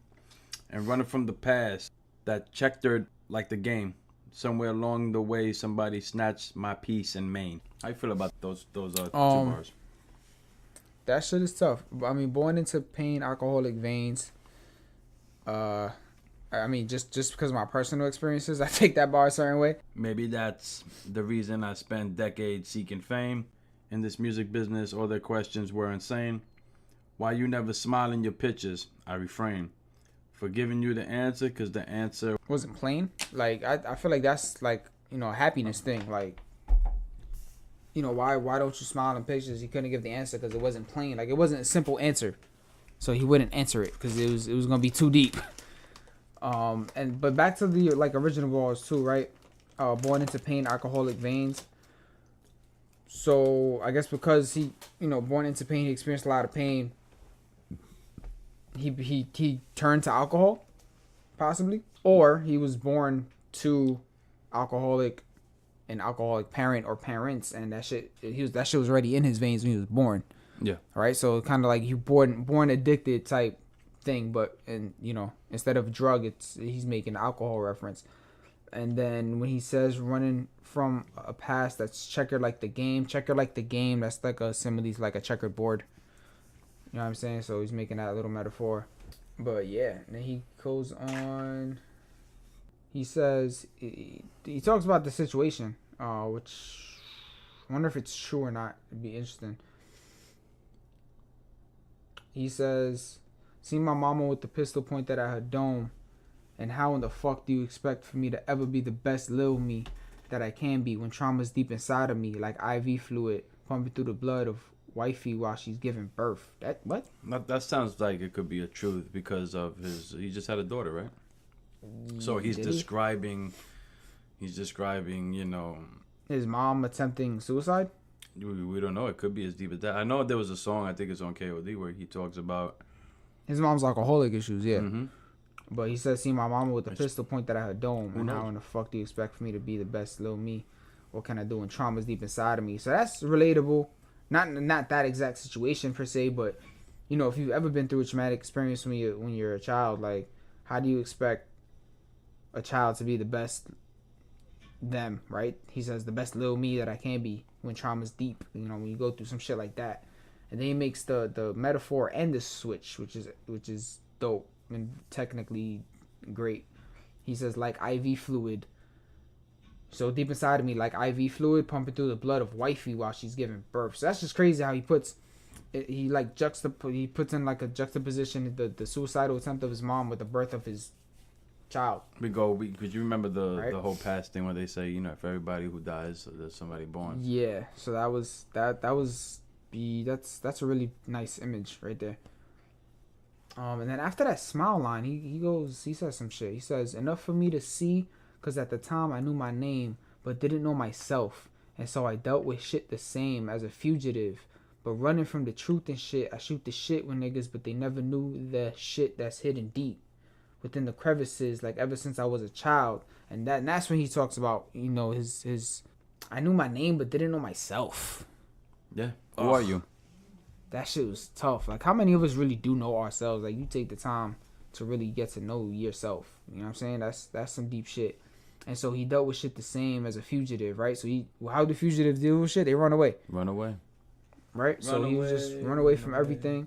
and running from the past that checkered like the game. Somewhere along the way, somebody snatched my peace and main. How you feel about those two bars? That shit is tough. I mean, born into pain, alcoholic veins. I mean, just because of my personal experiences, I take that bar a certain way. Maybe that's the reason I spent decades seeking fame. In this music business, all their questions were insane. Why you never smile in your pictures? I refrain. For giving you the answer, because the answer wasn't plain. Like, I feel like that's, like, you know, a happiness thing. Like, you know, why don't you smile in pictures? He couldn't give the answer because it wasn't plain. Like, it wasn't a simple answer. So he wouldn't answer it because it was going to be too deep. But back to the, like, original bars too, right? Born into pain, alcoholic veins. So I guess because he, you know, born into pain, he experienced a lot of pain. He turned to alcohol, possibly, or he was born to alcoholic parent or parents, and that shit was already in his veins when he was born. Yeah. Right. So kind of like you born addicted type thing, but and you know, instead of drug, he's making alcohol reference. And then when he says running from a past that's checkered like the game, that's like a simile, like a checkered board. You know what I'm saying? So he's making that little metaphor. But yeah, and then he goes on. He says, he talks about the situation, which I wonder if it's true or not. It'd be interesting. He says, see my mama with the pistol pointed at her dome. And how in the fuck do you expect for me to ever be the best Lil me that I can be when trauma's deep inside of me, like IV fluid pumping through the blood of wifey while she's giving birth? That what? That sounds like it could be a truth because of he just had a daughter, right? So he's describing, you know, his mom attempting suicide. We don't know. It could be as deep as that. I know there was a song, I think it's on KOD, where he talks about his mom's alcoholic issues. Yeah. Mm-hmm. But he says, see my mama with a pistol pointed at her dome. And how in the fuck do you expect for me to be the best Lil me? What can I do when trauma's deep inside of me? So that's relatable. Not that exact situation per se, but you know, if you've ever been through a traumatic experience when you're a child, like how do you expect a child to be the best them, right? He says the best Lil me that I can be when trauma's deep. You know, when you go through some shit like that, and then he makes the metaphor and the switch, which is dope and technically great. He says like IV fluid. So deep inside of me, like IV fluid pumping through the blood of wifey while she's giving birth. So that's just crazy how he puts it, he puts in like a juxtaposition the suicidal attempt of his mom with the birth of his child. Could you remember the whole past thing where they say, you know, if everybody who dies, there's somebody born. Yeah. So that's a really nice image right there. And then after that smile line, he says some shit. He says, enough for me to see, because at the time I knew my name, but didn't know myself. And so I dealt with shit the same as a fugitive. But running from the truth and shit, I shoot the shit with niggas, but they never knew the shit that's hidden deep within the crevices, like ever since I was a child. And that's when he talks about, you know, his I knew my name but didn't know myself. Yeah. Who are you? That shit was tough. Like, how many of us really do know ourselves? Like, you take the time to really get to know yourself. You know what I'm saying? That's some deep shit. And so he dealt with shit the same as a fugitive, right? So how do fugitives deal with shit? They run away. Run away. Right? So he was just run away from everything.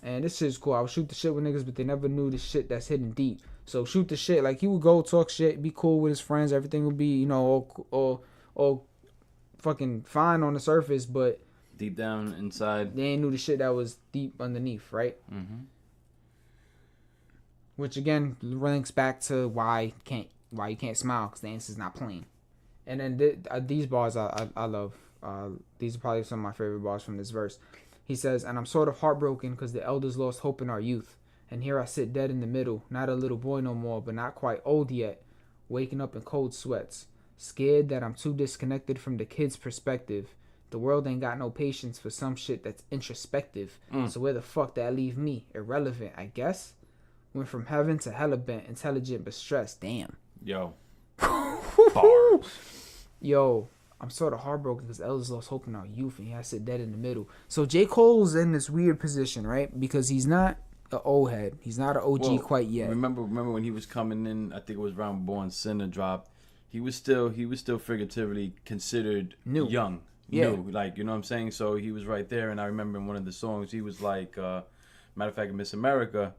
And this shit's cool. I would shoot the shit with niggas, but they never knew the shit that's hidden deep. So shoot the shit. Like, he would go talk shit, be cool with his friends. Everything would be, you know, all fucking fine on the surface, but deep down inside, they ain't knew the shit that was deep underneath, right? Mm-hmm. Which again links back to why you can't smile, because the answer's not plain. And then these bars I love. These are probably some of my favorite bars from this verse. He says, "And I'm sort of heartbroken because the elders lost hope in our youth. And here I sit dead in the middle, not a little boy no more, but not quite old yet, waking up in cold sweats, scared that I'm too disconnected from the kid's perspective. The world ain't got no patience for some shit that's introspective. So where the fuck that leave me? Irrelevant, I guess. Went from heaven to hella bent, intelligent but stressed. Damn." Yo. Bars. Yo, I'm sort of heartbroken because elders lost hope in our youth, and he has to sit dead in the middle. So J. Cole's in this weird position, right? Because he's not an old head. He's not an OG quite yet. Remember when he was coming in, I think it was around Born Sinner dropped, he was still figuratively considered young. Yeah. New, like, you know what I'm saying? So he was right there, and I remember in one of the songs, he was like, matter of fact, in Miss America,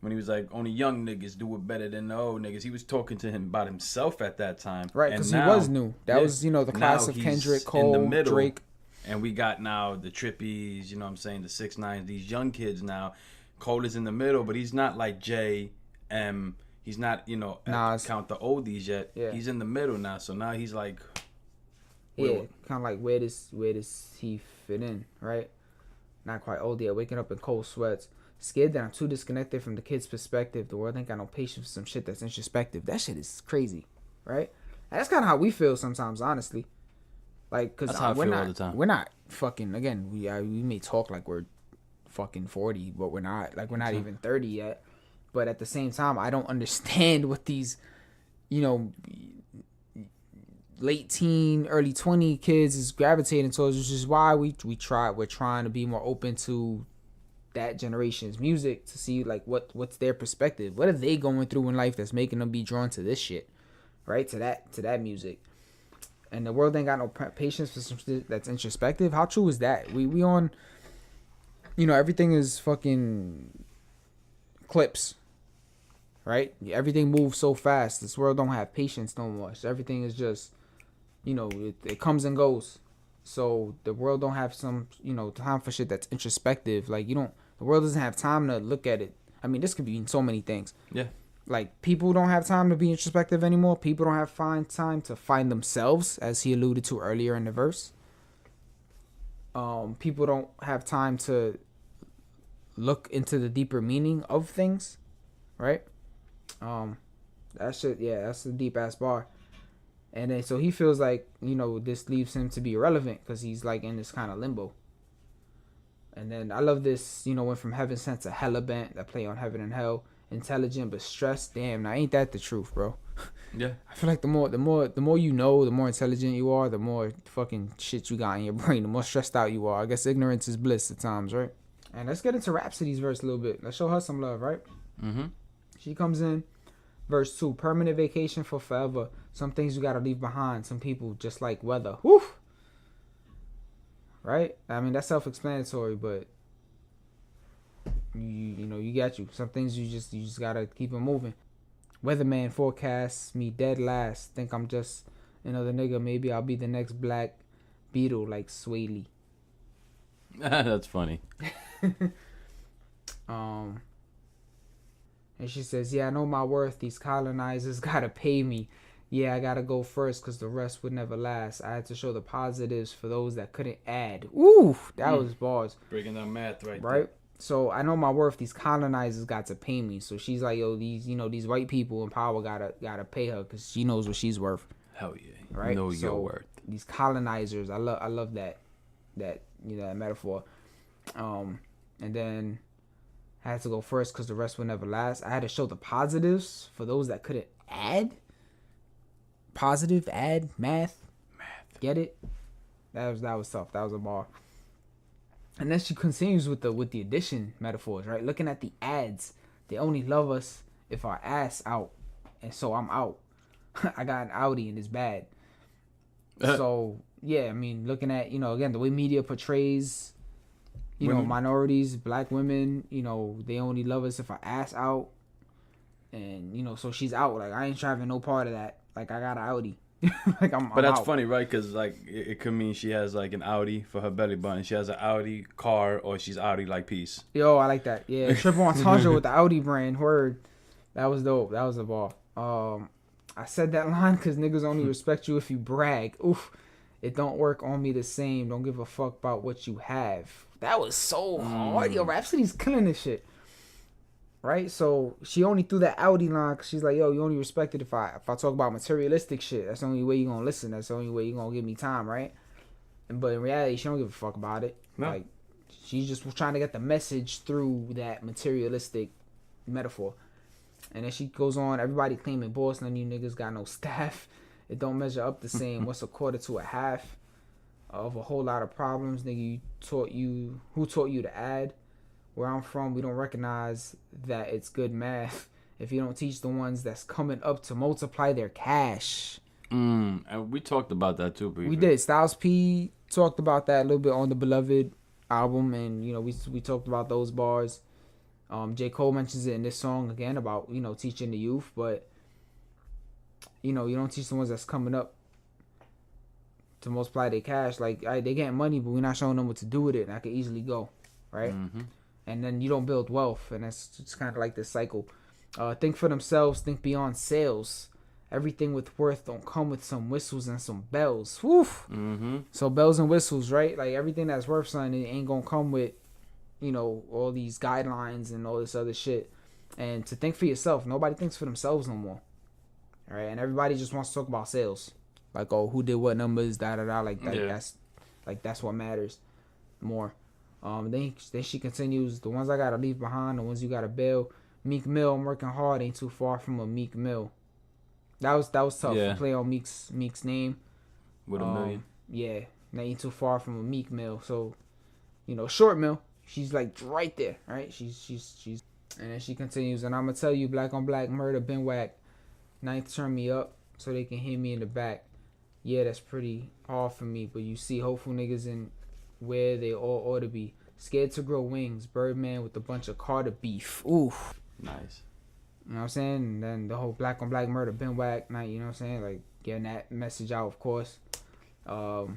when he was like, only young niggas do it better than the old niggas. He was talking to him about himself at that time. Right, because he was new. That was, you know, the class of Kendrick, Cole, in the middle, Drake. And we got now the Trippies, you know what I'm saying, the 6ix9ines, these young kids now. Cole is in the middle, but he's not like J, M. He's not, you know, count the oldies yet. Yeah. He's in the middle now, so now he's like... Yeah, kind of like where does he fit in, right? Not quite old yet, waking up in cold sweats. Scared that I'm too disconnected from the kid's perspective. The world ain't got no patience for some shit that's introspective. That shit is crazy, right? And that's kind of how we feel sometimes, honestly. Like, because we're not fucking, again, we may talk like we're fucking 40, but we're not. Like, we're not even 30 yet. But at the same time, I don't understand what these, you know, late teen, early 20 kids is gravitating towards, which is why we're trying to be more open to that generation's music to see like what's their perspective. What are they going through in life that's making them be drawn to this shit, right? To that music. And the world ain't got no patience for some shit that's introspective. How true is that? We on, you know, everything is fucking clips, right? Everything moves so fast. This world don't have patience no more. So everything is just, you know, it comes and goes. So the world don't have some, you know, time for shit that's introspective. Like, the world doesn't have time to look at it. I mean, this could be in so many things. Yeah. Like, people don't have time to be introspective anymore. People don't have time to find themselves, as he alluded to earlier in the verse. People don't have time to look into the deeper meaning of things, right? That shit, yeah, that's a deep ass bar. And then so he feels like, you know, this leaves him to be irrelevant because he's like in this kind of limbo. And then I love this, you know, went from heaven sent to hella bent, that play on heaven and hell. Intelligent but stressed. Damn, now ain't that the truth, bro? Yeah. I feel like the more you know, the more intelligent you are, the more fucking shit you got in your brain, the more stressed out you are. I guess ignorance is bliss at times, right? And let's get into Rhapsody's verse a little bit. Let's show her some love, right? Mm-hmm. She comes in, verse 2, permanent vacation for forever. Some things you gotta leave behind. Some people just like weather. Woo! Right? I mean, that's self-explanatory, but you know, you got you. Some things you just gotta keep it moving. Weatherman forecasts me dead last. Think I'm just another nigga. Maybe I'll be the next Black Beetle like Sway Lee. That's funny. And she says, yeah, I know my worth. These colonizers gotta pay me. Yeah, I gotta go first because the rest would never last. I had to show the positives for those that couldn't add. Ooh, that was bars. Breaking down math right there. So I know my worth. These colonizers got to pay me. So she's like, yo, these white people in power gotta pay her because she knows what she's worth. Hell yeah. Right? Know your worth. These colonizers, I love that. that metaphor. And then I had to go first because the rest would never last. I had to show the positives for those that couldn't add. Positive, add, math. Get it? That was tough. That was a bar. And then she continues with the addition metaphors, right? Looking at the ads, they only love us if our ass out, and so I'm out. I got an Audi and it's bad. So yeah, I mean, looking at again the way media portrays, minorities, black women, they only love us if our ass out, and so she's out. Like I ain't having no part of that. Like I got an Audi. Like but that's out. funny, right? Because like it could mean she has like an Audi for her belly button. She has an Audi car, or she's Audi like peace. Yo, I like that. Yeah, triple entendre with the Audi brand. Word, that was dope. That was a ball. I said that line because niggas only respect you if you brag. Oof, it don't work on me the same. Don't give a fuck about what you have. That was so hard. Yo, Rhapsody's killing this shit. Right, so she only threw that Audi line because she's like, yo, you only respect it if I talk about materialistic shit. That's the only way you gonna listen. That's the only way you gonna give me time, right? But in reality, she don't give a fuck about it. No. Like, she's just trying to get the message through that materialistic metaphor. And then she goes on, everybody claiming boss, none of you niggas got no staff. It don't measure up the same. What's a quarter to a half of a whole lot of problems, nigga? Who taught you to add? Where I'm from, we don't recognize that it's good math if you don't teach the ones that's coming up to multiply their cash. And we talked about that too briefly. We did. Styles P talked about that a little bit on the Beloved album, and we talked about those bars. J. Cole mentions it in this song again about teaching the youth, but you don't teach the ones that's coming up to multiply their cash. Like they getting money, but we're not showing them what to do with it, and I could easily go right. Mm-hmm. And then you don't build wealth, and that's just kind of like this cycle. Think for themselves, think beyond sales. Everything with worth don't come with some whistles and some bells. Woof. Mm-hmm. So bells and whistles, right? Like everything that's worth something, it ain't gonna come with, all these guidelines and all this other shit. And to think for yourself, nobody thinks for themselves no more. All right, and everybody just wants to talk about sales, like who did what numbers, da da da. Like that. Yeah. That's what matters more. Then she continues, the ones I gotta leave behind, the ones you gotta bail. Meek Mill, I'm working hard, ain't too far from a Meek Mill. That was tough to play on Meek's name. With $1 million. Yeah, ain't too far from a Meek Mill. So, short Mill, she's like right there, right? She's and then she continues, and I'm gonna tell you, black on black murder been whack. Ninth turn me up so they can hear me in the back. Yeah, that's pretty hard for me, but you see hopeful niggas in where they all ought to be. Scared to grow wings. Birdman with a bunch of Carter beef. Oof. Nice. You know what I'm saying? And then the whole black on black murder been whack night, you know what I'm saying? Like getting that message out, of course. And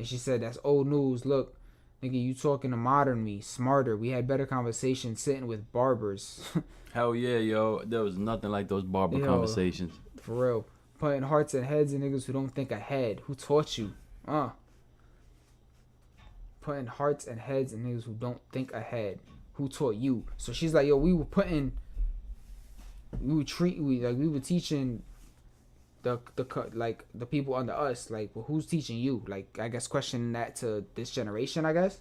she said, that's old news. Look, nigga, you talking to modern me. Smarter. We had better conversations sitting with barbers. Hell yeah, yo. There was nothing like those barber conversations. For real. Putting hearts and heads in niggas who don't think ahead. Who taught you? Putting hearts and heads in niggas who don't think ahead. Who taught you? So she's like, yo, we were teaching the people under us, like, well, who's teaching you? Like, I guess questioning that to this generation, I guess,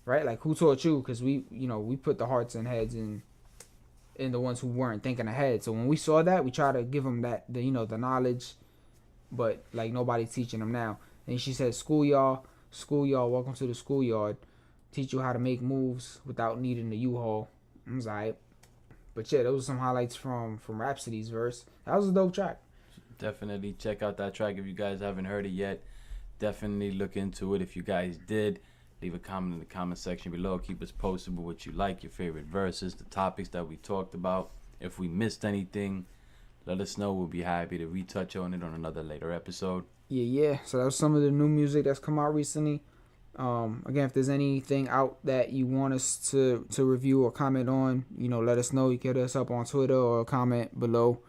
right? Like, who taught you? Because we put the hearts and heads in the ones who weren't thinking ahead. So when we saw that, we try to give them the knowledge, but like nobody's teaching them now. And she said, school y'all, welcome to the schoolyard. Teach you how to make moves without needing the U-Haul. I was alright. But yeah, those were some highlights from Rhapsody's verse. That was a dope track. Definitely check out that track if you guys haven't heard it yet. Definitely look into it. If you guys did, leave a comment in the comment section below. Keep us posted with what you like, your favorite verses, the topics that we talked about. If we missed anything, let us know. We'll be happy to retouch on it on another later episode. Yeah. So that was some of the new music that's come out recently. Again, if there's anything out that you want us to review or comment on, let us know. You can hit us up on Twitter or comment below.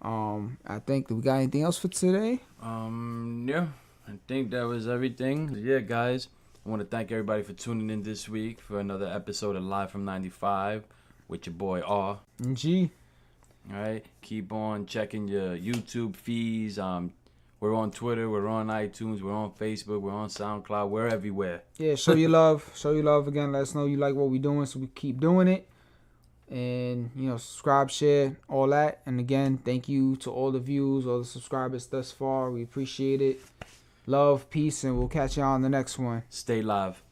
I think we got anything else for today? Yeah, I think that was everything. Yeah, guys, I want to thank everybody for tuning in this week for another episode of Live from 95 with your boy R. G. All right, keep on checking your YouTube feeds. We're on Twitter. We're on iTunes. We're on Facebook. We're on SoundCloud. We're everywhere. Yeah, show your love. Show your love again. Let us know you like what we're doing so we keep doing it. And, subscribe, share, all that. And again, thank you to all the views, all the subscribers thus far. We appreciate it. Love, peace, and we'll catch y'all on the next one. Stay live.